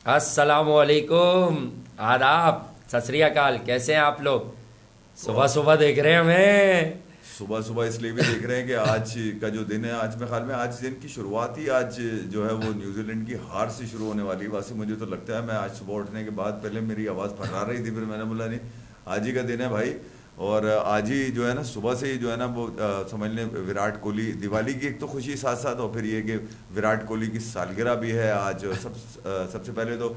अस्सलामुअलैकुम, आदाब, सत श्री अकाल। कैसे हैं आप लोग? सुबह सुबह देख रहे हैं हमें। सुबह सुबह इसलिए भी देख रहे हैं कि आज का जो दिन है, आज मेरे ख्याल में आज दिन की शुरुआत ही आज जो है वो न्यूजीलैंड की हार से शुरू होने वाली है। वैसे मुझे तो लगता है, मैं आज सुबह उठने के बाद पहले मेरी आवाज़ फर्रा रही थी, फिर मैंने बोला नहीं, आज ही का दिन है भाई। और आज ही जो है ना, सुबह से ही जो है ना वो समझ लें विराट कोहली, दिवाली की एक तो खुशी साथ साथ, और फिर ये कि विराट कोहली की सालगिरह भी है आज। सबसे पहले तो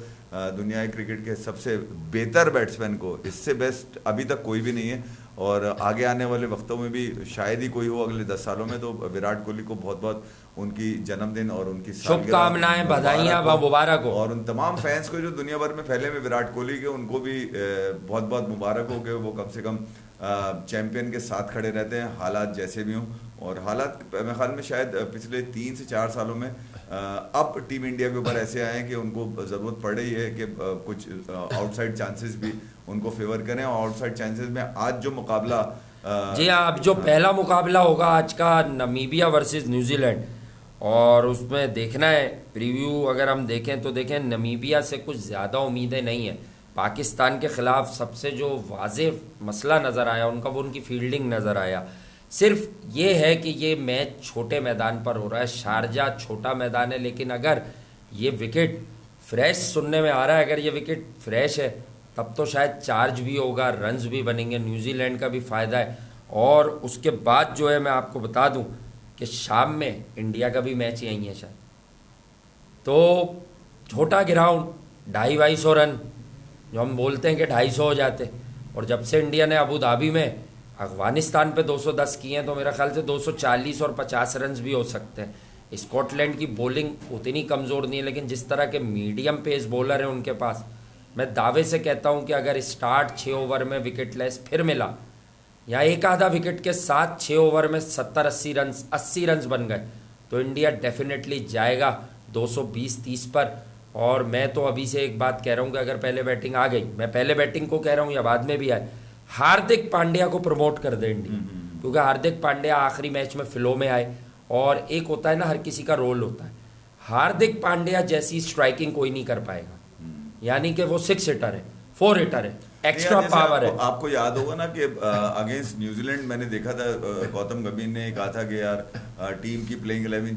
दुनिया के क्रिकेट के सबसे बेहतर बैट्समैन को, इससे बेस्ट अभी तक कोई भी नहीं है, और आगे आने वाले वक्तों में भी शायद ही कोई हो अगले 10 सालों में। तो विराट कोहली को बहुत बहुत उनकी जन्मदिन और उनकी शुभकामनाएं, बधाइयां, मुबारक हो। और उन तमाम फैंस को जो दुनिया भर में फैले हुए विराट कोहली के, उनको भी बहुत बहुत मुबारक हो कि वो कम से कम चैंपियन के साथ खड़े रहते हैं, हालात जैसे भी हों। और हालात मेरे ख्याल में शायद पिछले 3 से 4 सालों में अब टीम इंडिया के ऊपर ऐसे आए हैं कि उनको ज़रूरत पड़ रही है कि कुछ आउटसाइड चांसेस भी उनको फेवर करें। और आउटसाइड चांसेस में आज जो मुकाबला जी हाँ, अब जो पहला मुकाबला होगा आज का, नमीबिया वर्सेस न्यूजीलैंड, और उसमें देखना है प्रीव्यू। अगर हम देखें तो देखें, नमीबिया से कुछ ज़्यादा उम्मीदें नहीं है। पाकिस्तान के ख़िलाफ़ सबसे जो वाज़ेह मसला नज़र आया उनका, वो उनकी फील्डिंग नज़र आया। सिर्फ ये है कि ये मैच छोटे मैदान पर हो रहा है, शारजा छोटा मैदान है, लेकिन अगर ये विकेट फ्रेश सुनने में आ रहा है, अगर ये विकेट फ्रेश है तब तो शायद चार्ज भी होगा, रन्स भी बनेंगे, न्यूजीलैंड का भी फ़ायदा है। और उसके बाद जो है, मैं आपको बता दूं कि शाम में इंडिया का भी मैच यहीं है शायद। तो छोटा ग्राउंड, 250-250 रन, जो हम बोलते हैं कि 250 हो जाते, और जब से इंडिया ने अबू धाबी में अफगानिस्तान पे 210 किए हैं, तो मेरा ख्याल से 240 और 50 रन भी हो सकते हैं। स्कॉटलैंड की बॉलिंग उतनी कमज़ोर नहीं है, लेकिन जिस तरह के मीडियम पेस बॉलर हैं उनके पास, मैं दावे से कहता हूं कि अगर स्टार्ट 6 ओवर में विकेट लेस फिर मिला, या एक आधा विकेट के साथ 6 ओवर में 70-80 रन बन गए, तो इंडिया डेफिनेटली जाएगा 220-30 पर। और मैं तो अभी से एक बात कह रहा हूं कि अगर पहले बैटिंग आ गई, मैं पहले बैटिंग को कह रहा हूं या बाद में भी आए, हार्दिक पांड्या को प्रमोट कर दे इंडिया। क्योंकि हार्दिक पांड्या आखिरी मैच में फ्लो में आए, और एक होता है ना, हर किसी का रोल होता है। हार्दिक पांड्या जैसी स्ट्राइकिंग कोई नहीं कर पाएगा, यानी कि वो 6 हिटर है, 4 हिटर है, एक्स्ट्रा पावर है। आपको याद होगा ना कि अगेंस्ट न्यूजीलैंड मैंने देखा था, गौतम गंभीर ने कहा था कि यार टीम की प्लेइंग 11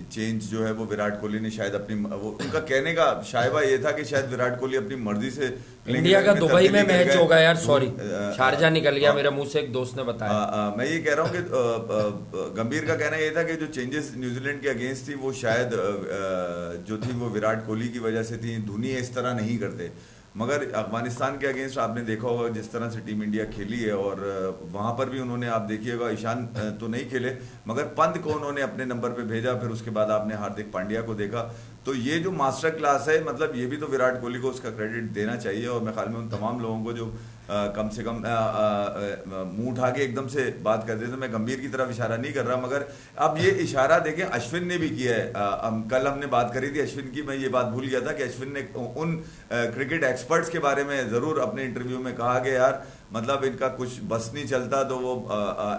चेंज जो है वो विराट कोहली ने शायद अपनी, वो उनका कहने का शायबा ये था कि शायद विराट कोहली अपनी मर्जी से इंडिया का दुबई में मैच होगा यार, सॉरी शारजा निकल गया मेरे मुंह से, एक दोस्त ने बताया। मैं ये कह रहा हूँ कि गंभीर का कहना ये था कि जो चेंजेस न्यूजीलैंड के अगेंस्ट थी वो शायद जो थी वो विराट कोहली की वजह से थी। धोनी इस तरह नहीं करते, मगर अफगानिस्तान के अगेंस्ट आपने देखा होगा जिस तरह से टीम इंडिया खेली है, और वहाँ पर भी उन्होंने, आप देखिएगा, ईशान तो नहीं खेले मगर पंत को उन्होंने अपने नंबर पे भेजा। फिर उसके बाद आपने हार्दिक पांड्या को देखा। तो ये जो मास्टर क्लास है, मतलब ये भी तो विराट कोहली को उसका क्रेडिट देना चाहिए। और मैं ख्याल में उन तमाम लोगों को जो कम से कम मुंह उठा के एकदम से बात करते थे, मैं गंभीर की तरफ इशारा नहीं कर रहा, मगर अब ये इशारा देखें अश्विन ने भी किया है। कल हमने बात करी थी अश्विन की, मैं ये बात भूल गया था कि अश्विन ने उन क्रिकेट एक्सपर्ट्स के बारे में ज़रूर अपने इंटरव्यू में कहा कि यार मतलब इनका कुछ बस नहीं चलता, तो वो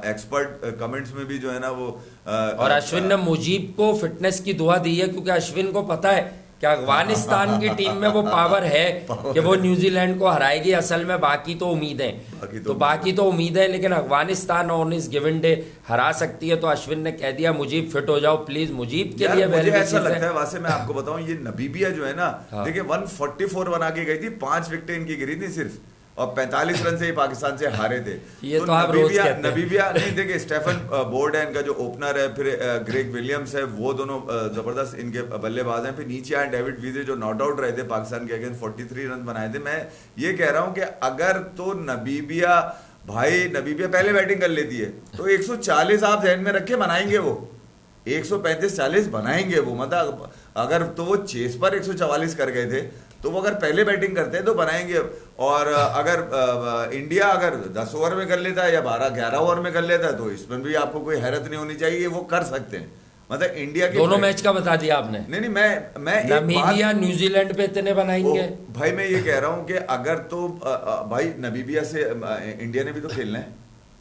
एक्सपर्ट कमेंट्स में भी जो है ना वो और अश्विन ने मुजीब को फिटनेस की दुआ दी है, क्योंकि अश्विन को पता है कि अफगानिस्तान की टीम में वो पावर है कि वो न्यूजीलैंड को हराएगी। असल में बाकी तो उम्मीदें हैं, लेकिन अफगानिस्तान ऑन इस गिवन डे हरा सकती है। तो अश्विन ने कह दिया मुजीब फिट हो जाओ प्लीज। मुजीब के लिए मुझे ऐसा लगता है, वैसे मैं आपको बताऊं, ये नमीबिया जो है ना, देखिए 144 बना के गई थी, 5 विकेटें इनकी गिरी थी सिर्फ, और 45 रन से ही पाकिस्तान से हारे थे। ये तो आप रोज कहते हैं। नमीबिया नहीं, देखिए स्टेफन बोर्ड है इनका जो ओपनर है, फिर ग्रेग विलियम्स है, वो दोनों जबरदस्त इनके बल्लेबाज हैं। फिर नीचे आए डेविड विजे जो नॉट आउट रहे थे पाकिस्तान के अगेंस्ट, 43 रन बनाए थे। मैं ये कह रहा हूं कि अगर तो नमीबिया पहले बैटिंग कर लेती है तो 140 आप ध्यान में रखे बनाएंगे, वो 135-40 बनाएंगे वो। मतलब अगर तो वो चेस पर 144 कर गए थे, तो वो अगर पहले बैटिंग करते हैं तो बनाएंगे। और अगर इंडिया अगर 10 ओवर में कर लेता है या 12-11 ओवर में कर लेता है, तो इसमें भी आपको कोई हैरत नहीं होनी चाहिए, वो कर सकते हैं। मतलब इंडिया के दोनों मैच का बता दिया आपने। नहीं, मैं नमीबिया न्यूजीलैंड पे इतने बनाएंगे भाई। मैं ये कह रहा हूं कि अगर तो भाई नमीबिया से इंडिया ने भी तो खेलना है,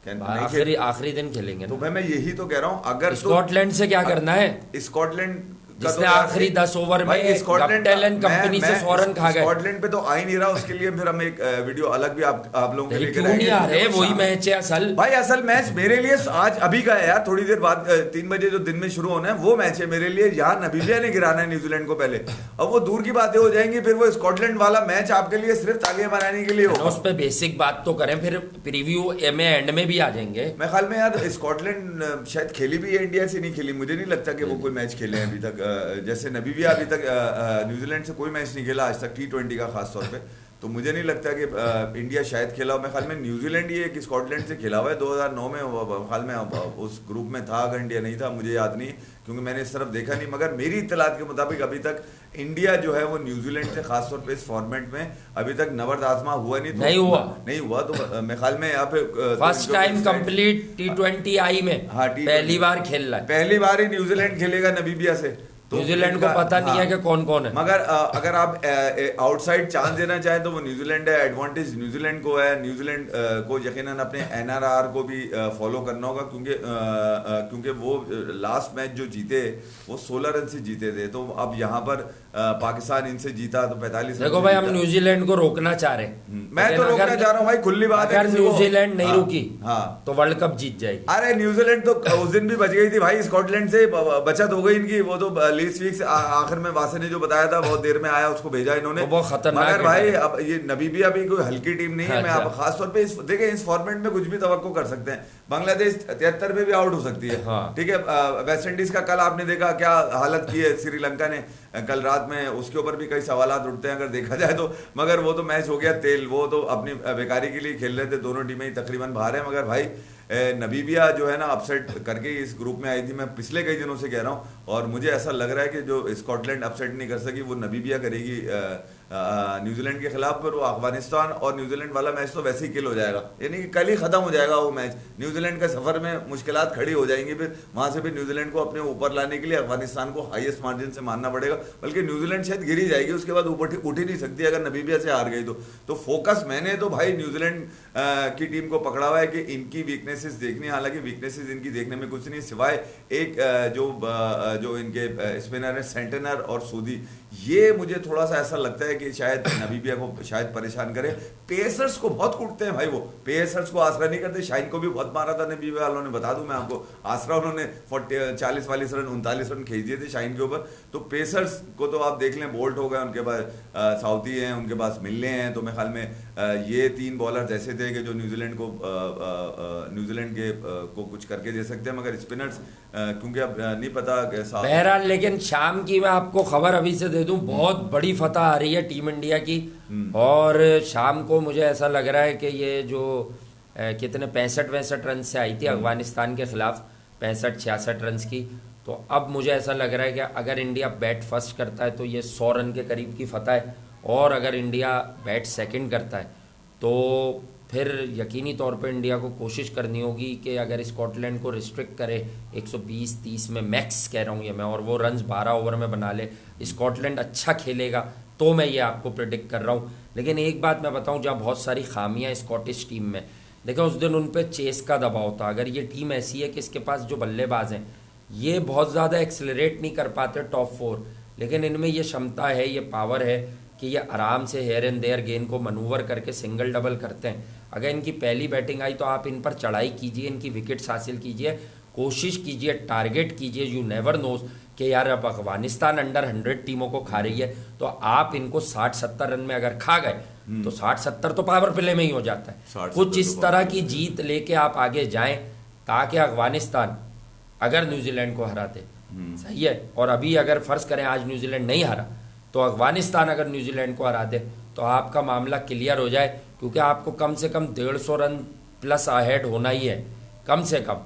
आखिरी दिन खेलेंगे। तो भाई मैं यही तो कह रहा हूं, अगर स्कॉटलैंड से क्या करना है, स्कॉटलैंड जिसने आखिरी 10 ओवर में गप्टिल कंपनी से 100 रन खा गए। स्कॉटलैंड पे तो आ ही नहीं रहा, उसके लिए फिर हम एक वीडियो अलग भी आप लोगों के लिए क्यों नहीं आ रहे? वही मैच है असल भाई, असल मैच मेरे लिए आज अभी का है यार, थोड़ी देर बाद 3 बजे जो दिन में शुरू होना है वो मैच है मेरे लिए। यहाँ नबीबिया ने गिराना है न्यूजीलैंड को पहले, अब वो दूर की बातें हो जाएंगी, फिर वो स्कॉटलैंड वाला मैच आपके लिए सिर्फ तालियां बनाने के लिए होगा। उस पर बेसिक बात तो करें, फिर प्रीव्यू में एंड में भी आ जाएंगे। मैं ख्याल में यार स्कॉटलैंड शायद खेली भी है, इंडिया से नहीं खेली, मुझे नहीं लगता कि वो कोई मैच खेले हैं अभी तक। जैसे नबीबिया अभी तक न्यूजीलैंड से कोई मैच नहीं खेला आज तक, T20 का खास तौर पे, तो मुझे नहीं लगता कि इंडिया शायद खेला हो। मैं ख्याल में न्यूजीलैंड ही एक स्कॉटलैंड से खेला हुआ है 2009 में, ख्याल में उस ग्रुप में था, अगर इंडिया नहीं था मुझे याद नहीं, क्योंकि मैंने इस तरफ देखा नहीं। मगर मेरी इत्तलात के मुताबिक अभी तक इंडिया जो है वो न्यूजीलैंड से खासतौर पे इस फॉर्मेट में अभी तक नवर्द आजमा हुआ नहीं, नहीं हुआ तो मैं ख्याल में यहाँ पे फर्स्ट टाइम कंप्लीट T20 आई में, हाँ, पहली बार खेल रहा है, पहली बार ही न्यूजीलैंड खेलेगा नबीबिया से। तो न्यूजीलैंड को पता नहीं है कि कौन कौन है, मगर अगर आप आउटसाइड चांस देना चाहें तो वो न्यूजीलैंड है, एडवांटेज न्यूजीलैंड को है। न्यूजीलैंड को यकीनन अपने NRR को भी फॉलो करना होगा, क्योंकि वो लास्ट मैच जो जीते वो 16 रन से जीते थे, तो अब यहाँ पर पाकिस्तान इनसे जीता तो 45 देखो भाई, हम न्यूजीलैंड को रोकना चाह रहे हैं, मैं तो रोकना चाह रहा हूँ भाई, खुली बात है। अगर न्यूजीलैंड नहीं रुकी हाँ तो वर्ल्ड कप जीत जाएगी। अरे न्यूजीलैंड तो उस दिन भी बच गई थी भाई, स्कॉटलैंड से बचत हो गई इनकी। वो तो लीस्ट वीक आखिर में वासे ने जो बताया था, बहुत देर में आया, उसको भेजा इन्होंने, बहुत खतरनाक। मगर भाई अब ये नबीबिया भी कोई हल्की टीम नहीं है। मैं आप खासतौर पे देखें, इस फॉर्मेट में कुछ भी तवक्को कर सकते हैं। बांग्लादेश 73 में भी आउट हो सकती है, ठीक है। वेस्ट इंडीज का कल आपने देखा क्या हालत की है श्रीलंका ने कल रात में, उसके ऊपर भी कई सवालात उठते हैं अगर देखा जाए तो। मगर वो तो मैच हो गया तेल, वो तो अपनी बेकारी के लिए खेल रहे थे, दोनों टीमें ही तकरीबन बाहर है। मगर भाई नबीबिया जो है ना अपसेट करके इस ग्रुप में आई थी, मैं पिछले कई दिनों से कह रहा हूँ, और मुझे ऐसा लग रहा है कि जो स्कॉटलैंड अपसेट नहीं कर सकी वो नबीबिया करेगी न्यूजीलैंड के खिलाफ। पर वो अफगानिस्तान और न्यूजीलैंड वाला मैच तो वैसे ही किल हो जाएगा, यानी कि कल ही खत्म हो जाएगा वो मैच। न्यूजीलैंड का सफर में मुश्किलात खड़ी हो जाएंगी, फिर वहां से भी न्यूजीलैंड को अपने ऊपर लाने के लिए अफगानिस्तान को हाईएस्ट मार्जिन से मानना पड़ेगा, बल्कि न्यूजीलैंड शायद गिरी जाएगी, उसके बाद ऊपर उठ ही नहीं सकती अगर नबीबिया से हार गई तो फोकस मैंने तो भाई न्यूजीलैंड की टीम को पकड़ा हुआ है कि इनकी वीकनेसेस देखनी। हालांकि वीकनेसेस इनकी देखने में कुछ नहीं, सिवाय एक जो इनके स्पिनर है सेंटेनर और सूदी, ये मुझे थोड़ा सा ऐसा लगता है कि शायद नबीबिया को शायद परेशान करे। पेसर्स को बहुत कूटते हैं भाई, वो पेसर्स को आसरा नहीं करते। शाइन को भी बहुत मारा था नबीबिया वालों ने, बता दूं मैं आपको, आसरा उन्होंने 40-40 रन 39 रन खींच दिए थे शाइन के ऊपर। तो पेसर्स को तो आप देख लें, बोल्ट हो गए, उनके पास साउथी हैं, उनके पास मिलने हैं, तो मैं ख्याल में ये 3 बॉलर ऐसे थे कि जो न्यूजीलैंड के को कुछ करके दे सकते हैं। मगर स्पिनर्स क्योंकि अब नहीं पता कैसा। बहरहाल लेकिन शाम की मैं आपको खबर अभी से दे दूं, बहुत बड़ी फतह आ रही है टीम इंडिया की, और शाम को मुझे ऐसा लग रहा है कि ये जो कितने 65 रन से आई थी अफगानिस्तान के खिलाफ, 65-66 रन की, तो अब मुझे ऐसा लग रहा है कि अगर इंडिया बैट फर्स्ट करता है तो ये 100 रन के करीब की फतह है, और अगर इंडिया बैट सेकंड करता है तो फिर यकीनी तौर पर इंडिया को कोशिश करनी होगी कि अगर स्कॉटलैंड को रिस्ट्रिक्ट करे 120-30 में मैक्स कह रहा हूँ ये मैं, और वो रन्स 12 ओवर में बना ले, स्कॉटलैंड अच्छा खेलेगा तो मैं ये आपको प्रेडिक्ट कर रहा हूँ। लेकिन एक बात मैं बताऊँ, जहाँ बहुत सारी खामियाँ स्कॉटिश टीम में, देखो उस दिन उन पर चेस का दबाव था। अगर ये टीम ऐसी है कि इसके पास जो बल्लेबाज हैं ये बहुत ज़्यादा एक्सेलरेट नहीं कर पाते टॉप 4, लेकिन इनमें ये क्षमता है, ये पावर है कि ये आराम से हेयर एंड देयर गेंद को मनूवर करके सिंगल डबल करते हैं। अगर इनकी पहली बैटिंग आई तो आप इन पर चढ़ाई कीजिए, इनकी विकेट्स हासिल कीजिए, कोशिश कीजिए, टारगेट कीजिए। यू नेवर नोज कि यार अब अफगानिस्तान अंडर 100 टीमों को खा रही है, तो आप इनको 60-70 रन में अगर खा गए तो 60-70 तो पावर प्ले में ही हो जाता है। कुछ इस तरह की जीत लेके आप आगे जाएं ताकि अफगानिस्तान अगर न्यूजीलैंड को हराते, सही है, और अभी अगर फर्ज करें आज न्यूजीलैंड नहीं हारा तो अफगानिस्तान अगर न्यूजीलैंड को हरा दे तो आपका मामला क्लियर हो जाए, क्योंकि आपको कम से कम 150 रन प्लस अहेड होना ही है, कम से कम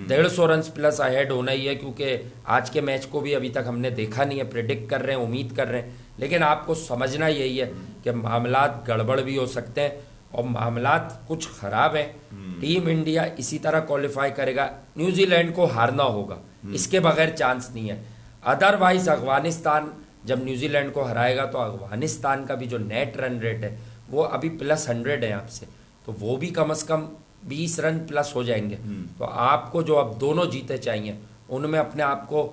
150 रन प्लस अहेड होना ही है, क्योंकि आज के मैच को भी अभी तक हमने देखा नहीं है, प्रेडिक्ट कर रहे हैं, उम्मीद कर रहे हैं, लेकिन आपको समझना यही है कि मामलात गड़बड़ भी हो सकते हैं और मामलात कुछ खराब हैं। टीम इंडिया इसी तरह क्वालिफाई करेगा, न्यूजीलैंड को हारना होगा, इसके बगैर चांस नहीं है। अदरवाइज अफगानिस्तान जब न्यूजीलैंड को हराएगा तो अफगानिस्तान का भी जो नेट रन रेट है वो अभी +100 है आपसे, तो वो भी कम से कम 20 रन प्लस हो जाएंगे। तो आपको जो अब दोनों जीते चाहिए उनमें अपने आप को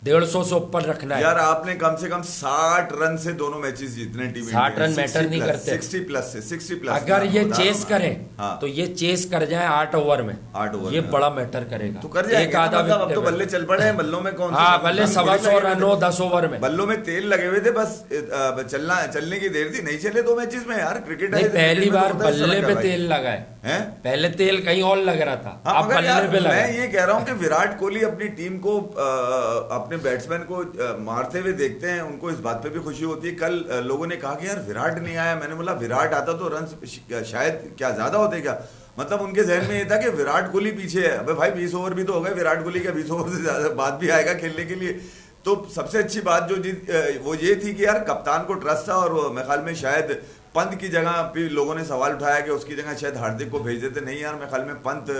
150 से ऊपर रखना है यार। आपने कम से कम 60 रन से दोनों मैचेस जीतने टीम इंडिया। 60 रन मैटर नहीं करते, 60 प्लस से 60 प्लस। अगर ये चेस करें हाँ। तो ये चेस कर जाए 8 ओवर में, 8 ओवर ये में बड़ा मैटर करेगा। तो कर जाएंगे। एक आधा मतलब अब तो बल्ले चल पड़े हैं, बल्लों में कौन हाँ, बल्ले 125 रन हो 10 ओवर में, बल्लों में तेल लगे हुए थे, बस चलने की देर थी। नहीं चले 2 मैचेस में यार। क्रिकेट नहीं, पहली बार बल्ले पे तेल लगा है, पहले तेल कहीं और लग रहा था, हाँ, अब बल्ले पे लगा। मैं ये कह रहा हूँ कि विराट कोहली अपनी टीम को, अपने बैट्समैन को मारते हुए देखते हैं, उनको इस बात पे भी खुशी होती है। कल लोगों ने कहा कि यार विराट नहीं आया, मैंने बोला विराट आता तो रन शायद क्या ज्यादा होते क्या। मतलब उनके जहन में ये था कि विराट कोहली पीछे है। अबे भाई 20 ओवर भी तो हो गए, विराट कोहली का 20 ओवर से ज्यादा बाद भी आएगा खेलने के लिए। तो सबसे अच्छी बात जो वो ये थी कि यार कप्तान को ट्रस्ट था, और मेरे ख्याल में शायद पंत की जगह भी लोगों ने सवाल उठाया कि उसकी जगह शायद हार्दिक को भेज देते। नहीं यार, मेरे ख्याल में पंत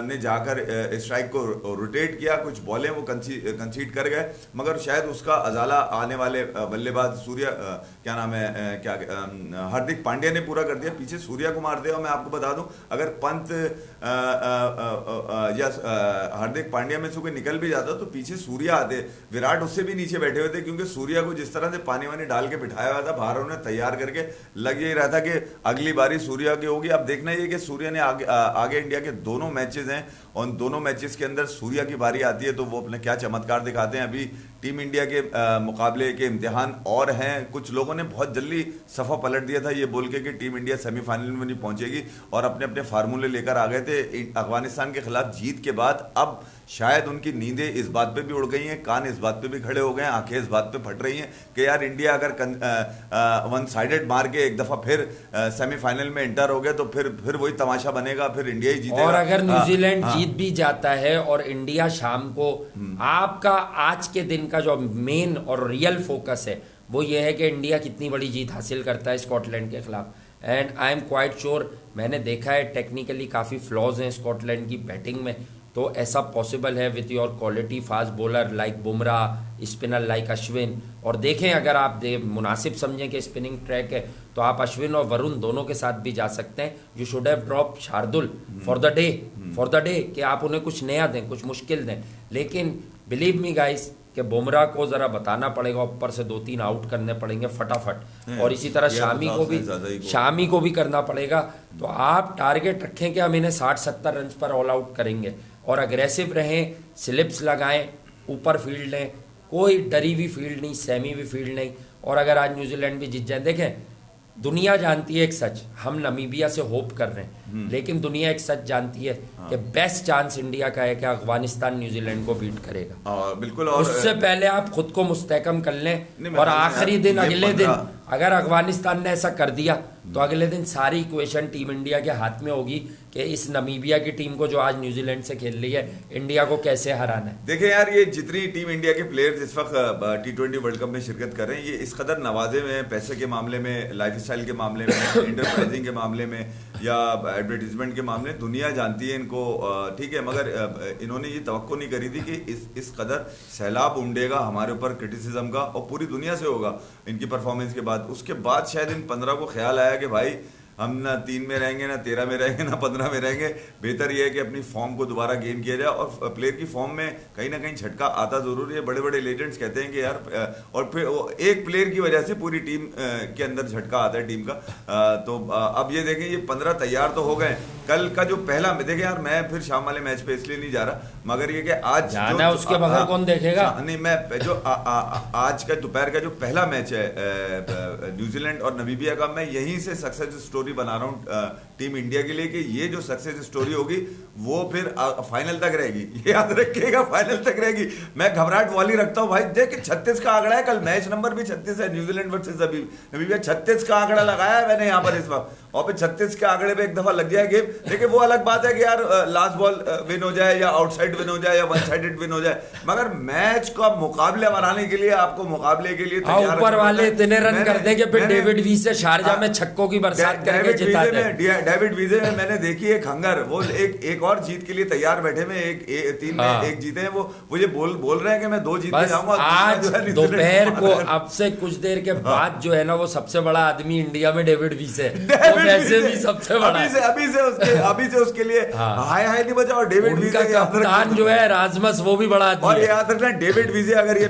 ने जाकर स्ट्राइक को रोटेट किया, कुछ बॉलें वो कंसीड कर गए, मगर शायद उसका अजाला आने वाले बल्लेबाज सूर्या, क्या नाम है, हार्दिक पांड्या ने पूरा कर दिया। पीछे सूर्या को मार दिया। और मैं आपको बता दूं, अगर पंत या हार्दिक पांड्या में से कोई निकल भी जाता तो पीछे सूर्या आते, विराट उससे भी नीचे बैठे हुए थे, क्योंकि सूर्या को जिस तरह से पानी वानी डाल के बिठाया हुआ था बाहर, उन्होंने तैयार करके लग यही रहा था कि अगली बारी सूर्या की होगी। अब देखना ये कि सूर्या ने आगे इंडिया के दोनों मैचेस हैं, और दोनों मैचेस के अंदर सूर्या की बारी आती है तो वो अपने क्या चमत्कार दिखाते हैं। अभी टीम इंडिया के मुकाबले के इम्तिहान और हैं। कुछ लोगों ने बहुत जल्दी सफ़ा पलट दिया था ये बोल के कि टीम इंडिया सेमीफाइनल में नहीं पहुंचेगी, और अपने अपने फार्मूले लेकर आ गए थे। अफगानिस्तान के खिलाफ जीत के बाद अब शायद उनकी नींदें इस बात पे भी उड़ गई हैं, कान इस बात पे भी खड़े हो गए हैं, आंखें इस बात पे फट रही हैं कि यार इंडिया अगर वन साइडेड मार के एक दफ़ा फिर सेमीफाइनल में एंटर हो गया तो फिर वही तमाशा बनेगा, फिर इंडिया ही जीतेगा। और अगर न्यूजीलैंड जीत भी जाता है और इंडिया शाम को, आपका आज के दिन का जो मेन और रियल फोकस है वो ये है कि इंडिया कितनी बड़ी जीत हासिल करता है स्कॉटलैंड के खिलाफ। And I am quite sure, मैंने देखा है टेक्निकली काफ़ी फ्लॉज हैं स्कॉटलैंड की बैटिंग में, तो ऐसा पॉसिबल है with your quality fast bowler like Bumrah, spinner like Ashwin. और देखें, अगर आप मुनासिब समझें कि स्पिनिंग ट्रैक है तो आप अश्विन और वरुण दोनों के साथ भी जा सकते हैं। You should have drop Shardul for the day कि आप उन्हें कुछ नया दें, कुछ मुश्किल दें। लेकिन बिलीव मी गाइस कि बुमराह को ज़रा बताना पड़ेगा, ऊपर से 2-3 आउट करने पड़ेंगे फटाफट, और इसी तरह शामी को भी करना पड़ेगा। तो आप टारगेट रखें कि हम इन्हें 60-70 रन पर ऑल आउट करेंगे, और अग्रेसिव रहें, स्लिप्स लगाएं, ऊपर फील्ड लें, कोई डरी हुई फील्ड नहीं, सेमी भी फील्ड नहीं। और अगर आज न्यूजीलैंड भी जीत जाए, देखें दुनिया जानती है एक सच, हम नमीबिया से होप कर रहे हैं, लेकिन दुनिया एक सच जानती है कि बेस्ट चांस इंडिया का है कि अफगानिस्तान न्यूजीलैंड को बीट करेगा। बिल्कुल। और उससे पहले आप खुद को मुस्तहकम कर लें, और आखिरी दिन अगले दिन अगर अफगानिस्तान ने ऐसा कर दिया तो अगले दिन सारी इक्वेशन टीम इंडिया के हाथ में होगी कि इस नमीबिया की टीम को जो आज न्यूजीलैंड से खेल रही है, इंडिया को कैसे हराना है। देखिए यार, ये जितनी टीम इंडिया के प्लेयर्स इस वक्त T20 वर्ल्ड कप में शिरकत कर रहे हैं, ये इस कदर नवाजे में, पैसे के मामले में, लाइफस्टाइल के मामले में, इंटरप्राइजिंग के मामले में, या एडवर्टीजमेंट के मामले, दुनिया जानती है इनको, ठीक है। मगर इन्होंने ये तवक्को नहीं करी थी कि इस कदर सैलाब उमड़ेगा हमारे ऊपर क्रिटिसिज्म का, और पूरी दुनिया से होगा इनकी परफॉर्मेंस के बाद। उसके बाद शायद इन 15 को ख्याल आया कि भाई हम ना 3 में रहेंगे, ना 13 में रहेंगे, ना 15 में रहेंगे, बेहतर यह है कि अपनी फॉर्म को दोबारा गेन किया जाए। और प्लेयर की फॉर्म में कहीं ना कहीं झटका आता जरूर है। बड़े बड़े लेजेंड्स कहते हैं कि यार, और फिर एक प्लेयर की वजह से पूरी टीम के अंदर झटका आता है टीम का। तो अब ये देखें, ये 15 तैयार तो हो गए। कल का जो पहला देखें यार, मैं फिर शाम वाले मैच पे इसलिए नहीं जा रहा, मगर ये कि आज जाना है, उसके बगैर कौन देखेगा। नहीं, मैं जो आज का दोपहर का जो पहला मैच है न्यूजीलैंड और नमीबिया का, मैं यहीं से सक्सेस स्टोरी बना रहा हूं टीम इंडिया के लिए कि ये जो सक्सेस स्टोरी होगी वो फिर फाइनल तक रहेगी। ये याद रखिएगा, फाइनल तक रहेगी। मैं घबराहट वाली रखता हूं भाई। देख 36 का आंकड़ा है, कल मैच नंबर भी 36 है न्यूजीलैंड वर्सेस नमीबिया। 36 का आंकड़ा लगाया है मैंने यहाँ पर इस वक्त, और फिर 36 के आंकड़े पे एक दफा लग जाए गेम। देखिए वो अलग बात है कि यार लास्ट बॉल विन हो जाए, या आउटसाइड विन हो जाए, या वन साइडेड विन हो जाए, मगर मैच का मुकाबले बनाने के लिए आपको मुकाबले के लिए ऊपर वाले इतने रन कर देंगे फिर डेविड वी से शारजा में छक्कों की बरसात करके जिताते हैं। डेविड विजे में मैंने देखी एक हंगर, वो एक और जीत के लिए तैयार बैठे में, तीन में एक जीते हैं, वो ये बोल रहे हैं कि मैं 2 जीत के जाऊंगा। आज दोपहर को अब से कुछ देर के बाद जो है ना, वो सबसे बड़ा आदमी इंडिया में डेविड विजे है, वैसे भी सबसे बड़ा अभी से उसके लिए हाय हाय नहीं बचा। और डेविड विजे कप्तान जो है राजमस, वो भी बड़ा आदमी और याद रखना, डेविड विजे अगर ये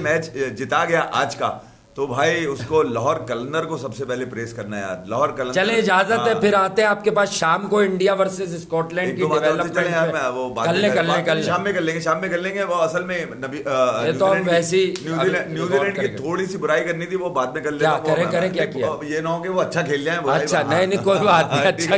मैच जिता गया आज का, तो भाई उसको लाहौर कलंदर को सबसे पहले प्रेस करना है यार। लाहौर कलंदर, चले इजाजत है, फिर आते हैं आपके पास शाम को इंडिया वर्सेस स्कॉटलैंड की डेवलपमेंट कल शाम में कर लेंगे। वो असल में न्यूजीलैंड की थोड़ी सी बुराई करनी थी, वो बाद में कर लेंगे। करें क्या किया, ये ना हो कि वो अच्छा खेल जाए। अच्छा नहीं कोई बात नहीं, अच्छा